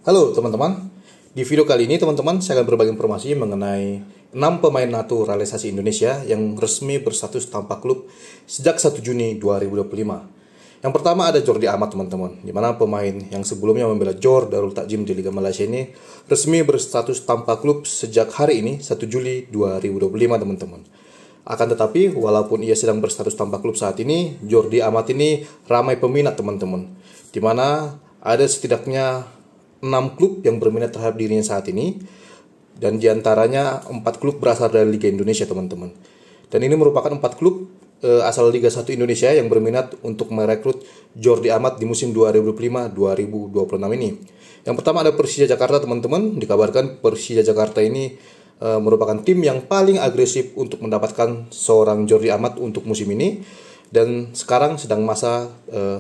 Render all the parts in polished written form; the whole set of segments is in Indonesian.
Halo teman-teman, di video kali ini teman-teman saya akan berbagi informasi mengenai 6 pemain naturalisasi Indonesia yang resmi berstatus tanpa klub sejak 1 Juni 2025. Yang pertama ada Jordi Amat teman-teman, di mana pemain yang sebelumnya membela Johor Darul Takzim di Liga Malaysia ini resmi berstatus tanpa klub sejak hari ini 1 Juli 2025 teman-teman. Akan tetapi walaupun ia sedang berstatus tanpa klub saat ini, Jordi Amat ini ramai peminat teman-teman, di mana ada setidaknya 6 klub yang berminat terhadap dirinya saat ini, dan diantaranya 4 klub berasal dari Liga Indonesia teman-teman. Dan ini merupakan 4 klub asal Liga 1 Indonesia yang berminat untuk merekrut Jordi Amat di musim 2025-2026 ini. Yang pertama ada Persija Jakarta teman-teman. Dikabarkan Persija Jakarta ini merupakan tim yang paling agresif untuk mendapatkan seorang Jordi Amat untuk musim ini, dan sekarang sedang masa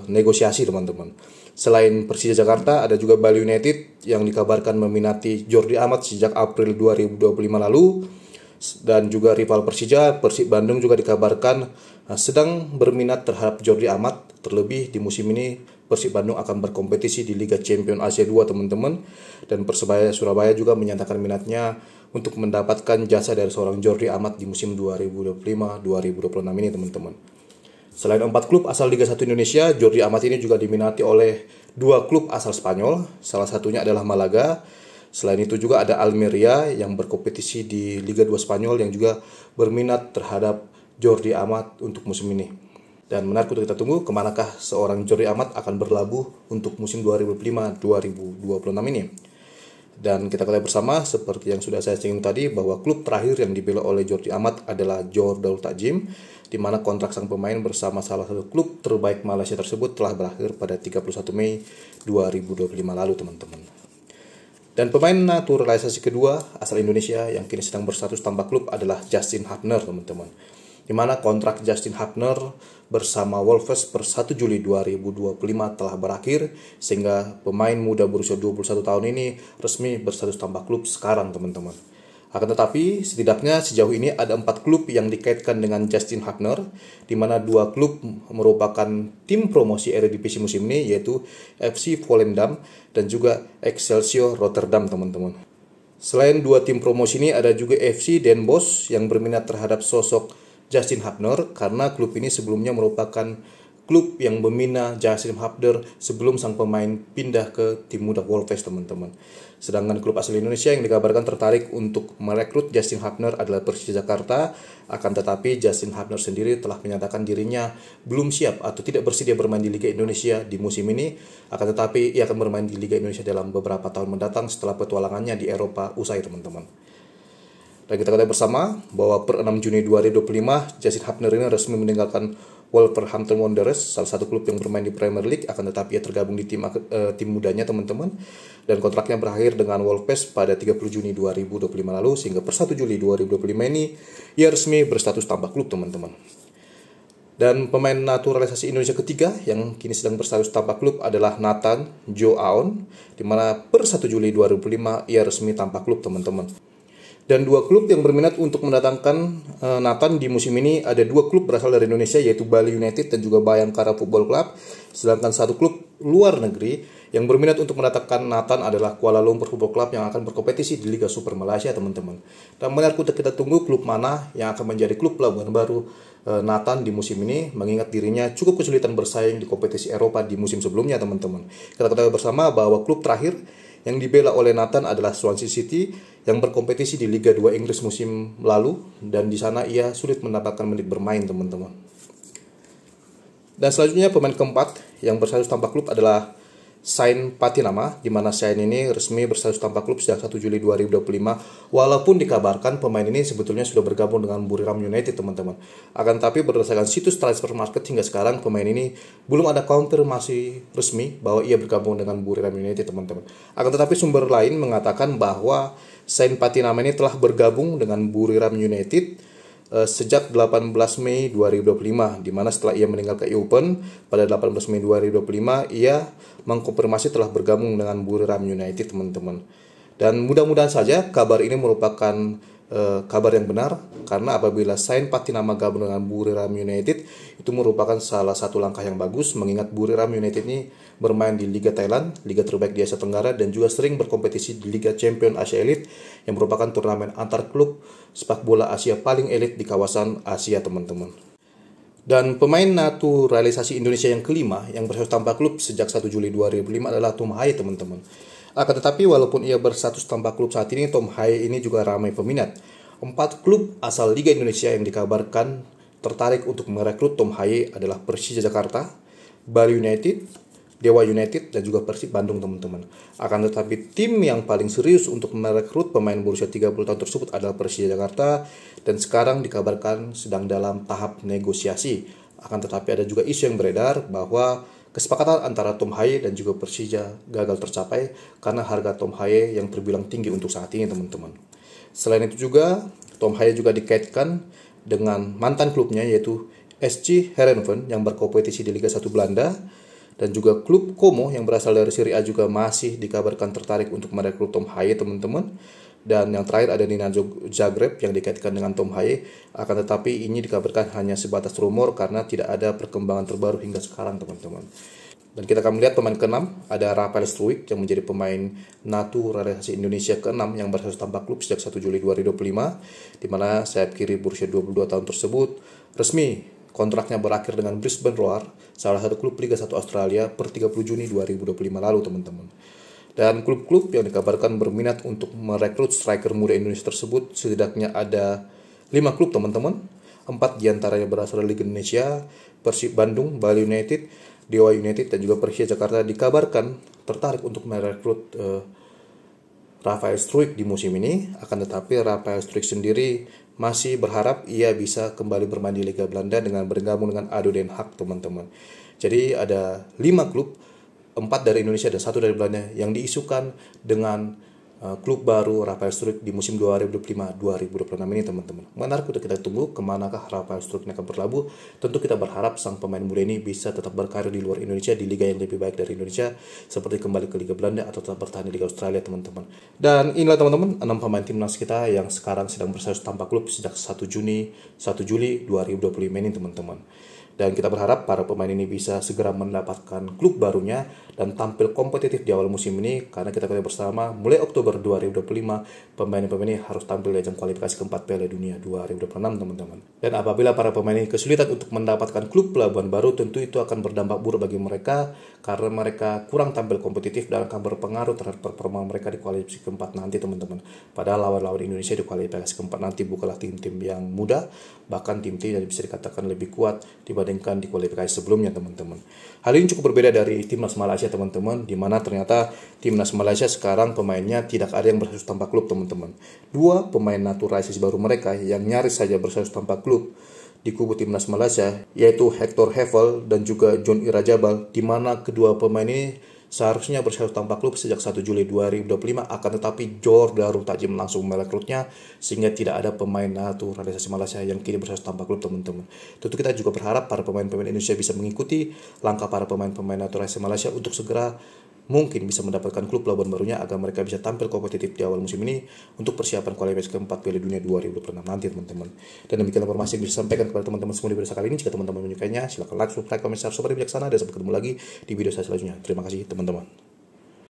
negosiasi teman-teman. Selain Persija Jakarta, ada juga Bali United yang dikabarkan meminati Jordi Amat sejak April 2025 lalu. Dan juga rival Persija, Persib Bandung juga dikabarkan sedang berminat terhadap Jordi Amat. Terlebih di musim ini Persib Bandung akan berkompetisi di Liga Champions Asia 2 teman-teman. Dan Persebaya Surabaya juga menyatakan minatnya untuk mendapatkan jasa dari seorang Jordi Amat di musim 2025-2026 ini teman-teman. Selain 4 klub asal Liga 1 Indonesia, Jordi Amat ini juga diminati oleh 2 klub asal Spanyol. Salah satunya adalah Malaga. Selain itu juga ada Almeria yang berkompetisi di Liga 2 Spanyol yang juga berminat terhadap Jordi Amat untuk musim ini. Dan menarik untuk kita tunggu kemanakah seorang Jordi Amat akan berlabuh untuk musim 2025-2026 ini. Dan kita ketahui bersama seperti yang sudah saya singgung tadi bahwa klub terakhir yang dibela oleh Jordi Amat adalah Johor Darul Takzim, di mana kontrak sang pemain bersama salah satu klub terbaik Malaysia tersebut telah berakhir pada 31 Mei 2025 lalu teman-teman. Dan pemain naturalisasi kedua asal Indonesia yang kini sedang berstatus tanpa klub adalah Justin Hubner teman-teman, di mana kontrak Justin Hubner bersama Wolves per 1 Juli 2025 telah berakhir, sehingga pemain muda berusia 21 tahun ini resmi berstatus tanpa klub sekarang teman-teman. Akan tetapi setidaknya sejauh ini ada 4 klub yang dikaitkan dengan Justin Hubner, di mana 2 klub merupakan tim promosi Eredivisie musim ini, yaitu FC Volendam dan juga Excelsior Rotterdam teman-teman. Selain 2 tim promosi ini ada juga FC Den Bosch yang berminat terhadap sosok Justin Hubner, karena klub ini sebelumnya merupakan klub yang membina Justin Hubner sebelum sang pemain pindah ke tim muda Wolves teman-teman. Sedangkan klub asal Indonesia yang dikabarkan tertarik untuk merekrut Justin Hubner adalah Persija Jakarta. Akan tetapi Justin Hubner sendiri telah menyatakan dirinya belum siap atau tidak bersedia bermain di Liga Indonesia di musim ini. Akan tetapi ia akan bermain di Liga Indonesia dalam beberapa tahun mendatang setelah petualangannya di Eropa usai teman-teman. Dan kita ketahui bersama bahwa per 6 Juni 2025, Justin Hubner ini resmi meninggalkan Wolverhampton Wanderers, salah satu klub yang bermain di Premier League. Akan tetapi ia tergabung di tim mudanya teman-teman. Dan kontraknya berakhir dengan Wolves pada 30 Juni 2025 lalu, sehingga per 1 Juli 2025 ini ia resmi berstatus tanpa klub teman-teman. Dan pemain naturalisasi Indonesia ketiga yang kini sedang berstatus tanpa klub adalah Nathan Joe Aon, di mana per 1 Juli 2025 ia resmi tanpa klub teman-teman. Dan 2 klub yang berminat untuk mendatangkan Nathan di musim ini ada 2 klub berasal dari Indonesia, yaitu Bali United dan juga Bayangkara Football Club. Sedangkan 1 klub luar negeri yang berminat untuk mendatangkan Nathan adalah Kuala Lumpur Football Club yang akan berkompetisi di Liga Super Malaysia teman-teman. Dan menarik untuk kita tunggu klub mana yang akan menjadi klub pelabuhan baru Nathan di musim ini, mengingat dirinya cukup kesulitan bersaing di kompetisi Eropa di musim sebelumnya teman-teman. Kita ketahui bersama bahwa klub terakhir yang dibela oleh Nathan adalah Swansea City yang berkompetisi di Liga 2 Inggris musim lalu, dan di sana ia sulit mendapatkan menit bermain teman-teman. Dan selanjutnya pemain keempat yang berstatus tanpa klub adalah Sain Patinama, di mana Sain ini resmi berstatus tanpa klub sejak 1 Juli 2025, walaupun dikabarkan pemain ini sebetulnya sudah bergabung dengan Buriram United teman-teman. Akan tapi berdasarkan situs transfer market hingga sekarang pemain ini belum ada konfirmasi resmi bahwa ia bergabung dengan Buriram United teman-teman. Akan tetapi sumber lain mengatakan bahwa Sain Patinama ini telah bergabung dengan Buriram United sejak 18 Mei 2025, di mana setelah ia meninggal ke Eupen pada 18 Mei 2025 ia mengkonfirmasi telah bergabung dengan Buriram United teman-teman. Dan mudah-mudahan saja kabar ini merupakan kabar yang benar, karena apabila Saint Patinama gabung dengan Buriram United itu merupakan salah satu langkah yang bagus, mengingat Buriram United ini bermain di Liga Thailand, liga terbaik di Asia Tenggara, dan juga sering berkompetisi di Liga Champion Asia Elite yang merupakan turnamen antar klub sepak bola Asia paling elit di kawasan Asia, teman-teman. Dan pemain naturalisasi Indonesia yang kelima yang berstatus tanpa klub sejak 1 Juli 2005 adalah Tom Haye, teman-teman. Akan tetapi walaupun ia berstatus tanpa klub saat ini, Tom Haye ini juga ramai peminat. 4 klub asal Liga Indonesia yang dikabarkan tertarik untuk merekrut Tom Haye adalah Persija Jakarta, Bali United, Dewa United, dan juga Persib Bandung, teman-teman. Akan tetapi tim yang paling serius untuk merekrut pemain berusia 30 tahun tersebut adalah Persija Jakarta, dan sekarang dikabarkan sedang dalam tahap negosiasi. Akan tetapi ada juga isu yang beredar bahwa kesepakatan antara Tom Haye dan juga Persija gagal tercapai karena harga Tom Haye yang terbilang tinggi untuk saat ini, teman-teman. Selain itu juga, Tom Haye juga dikaitkan dengan mantan klubnya yaitu SC Heerenveen yang berkompetisi di Liga 1 Belanda, dan juga klub Como yang berasal dari Serie A juga masih dikabarkan tertarik untuk merekrut Tom Haye, teman-teman. Dan yang terakhir ada Dinamo Zagreb yang dikaitkan dengan Tom Haye, akan tetapi ini dikabarkan hanya sebatas rumor karena tidak ada perkembangan terbaru hingga sekarang, teman-teman. Dan kita akan melihat pemain ke-6 ada Rafael Struijk yang menjadi pemain naturalisasi Indonesia ke-6 yang berstatus tanpa klub sejak 1 Juli 2025, di mana sayap kiri berusia 22 tahun tersebut resmi kontraknya berakhir dengan Brisbane Roar, salah satu klub Liga 1 Australia per 30 Juni 2025 lalu, teman-teman. Dan klub-klub yang dikabarkan berminat untuk merekrut striker muda Indonesia tersebut setidaknya ada 5 klub, teman-teman. 4 diantaranya berasal dari Liga Indonesia, Persib Bandung, Bali United, Dewa United, dan juga Persija Jakarta dikabarkan tertarik untuk merekrut Rafael Struijk di musim ini. Akan tetapi Rafael Struijk sendiri masih berharap ia bisa kembali bermain di Liga Belanda dengan bergabung dengan ADO Den Haag, teman-teman. Jadi ada 5 klub, 4 dari Indonesia dan 1 dari Belanda yang diisukan dengan klub baru Rafael Struijk di musim 2025-2026 ini, teman-teman. Menarik untuk kita tunggu kemanakah Rafael Struijk akan berlabuh. Tentu kita berharap sang pemain muda ini bisa tetap berkarir di luar Indonesia di liga yang lebih baik dari Indonesia, seperti kembali ke Liga Belanda atau tetap bertahan di Liga Australia, teman-teman. Dan inilah, teman-teman, 6 pemain timnas kita yang sekarang sedang berstatus tanpa klub sejak 1 Juli 2025 ini, teman-teman. Dan kita berharap para pemain ini bisa segera mendapatkan klub barunya dan tampil kompetitif di awal musim ini, karena kita ketahui bersama mulai Oktober 2025 pemain-pemain ini harus tampil di ajang kualifikasi keempat Piala Dunia 2026, teman-teman. Dan apabila para pemain ini kesulitan untuk mendapatkan klub pelabuhan baru, tentu itu akan berdampak buruk bagi mereka karena mereka kurang tampil kompetitif dan akan berpengaruh terhadap performa mereka di kualifikasi keempat nanti, teman-teman. Padahal lawan-lawan Indonesia di kualifikasi keempat nanti bukanlah tim-tim yang mudah, bahkan tim-tim yang bisa dikatakan lebih kuat dibandingkan di kualifikasi sebelumnya, teman-teman. Hal ini cukup berbeda dari timnas Malaysia, teman-teman, di mana ternyata timnas Malaysia sekarang pemainnya tidak ada yang berstatus tanpa klub, teman-teman. 2 pemain naturalisasi baru mereka yang nyaris saja berstatus tanpa klub di kubu timnas Malaysia, yaitu Hector Hevel dan juga John Irajabal, di mana kedua pemain ini seharusnya berstatus tanpa klub sejak 1 Juli 2025, akan tetapi Johor Darul Takzim langsung merekrutnya sehingga tidak ada pemain naturalisasi Malaysia yang kini berstatus tanpa klub, teman-teman. Tentu kita juga berharap para pemain-pemain Indonesia bisa mengikuti langkah para pemain-pemain naturalisasi Malaysia untuk segera mungkin bisa mendapatkan klub pelabuhan barunya agar mereka bisa tampil kompetitif di awal musim ini untuk persiapan kualifikasi keempat Piala Dunia 2026 nanti, teman-teman. Dan demikian informasi yang bisa sampaikan kepada teman-teman semua di video kali ini. Jika teman-teman menyukainya, silakan like, subscribe, komen, share, super bijaksana, dan sampai ketemu lagi di video saya selanjutnya. Terima kasih, teman-teman.